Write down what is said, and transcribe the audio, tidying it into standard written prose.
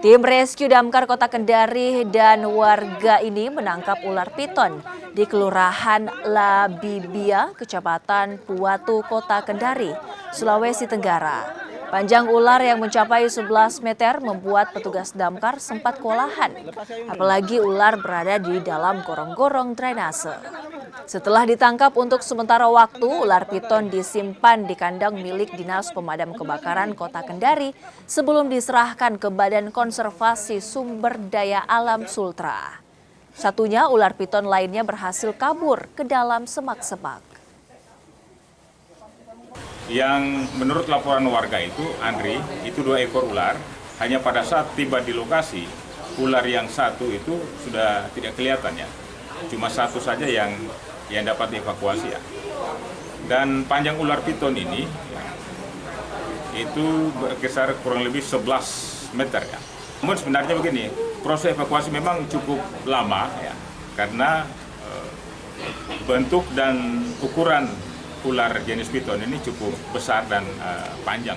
Tim rescue damkar Kota Kendari dan warga ini menangkap ular piton di Kelurahan Labibia, Kecamatan Puwatu, Kota Kendari, Sulawesi Tenggara. Panjang ular yang mencapai 11 meter membuat petugas damkar sempat kewalahan, apalagi ular berada di dalam gorong-gorong drainase. Setelah ditangkap untuk sementara waktu, ular piton disimpan di kandang milik Dinas Pemadam Kebakaran Kota Kendari sebelum diserahkan ke Badan Konservasi Sumber Daya Alam Sultra. Satunya ular piton lainnya berhasil kabur ke dalam semak-semak. Yang menurut laporan warga itu, Andri, itu 2 ekor ular. Hanya pada saat tiba di lokasi, ular yang satu itu sudah tidak kelihatan ya. Cuma satu saja yang dapat dievakuasi ya. Dan panjang ular piton ini ya, itu berkisar kurang lebih 11 meter ya. Namun sebenarnya begini, proses evakuasi memang cukup lama ya, karena bentuk dan ukuran ular jenis piton ini cukup besar dan panjang.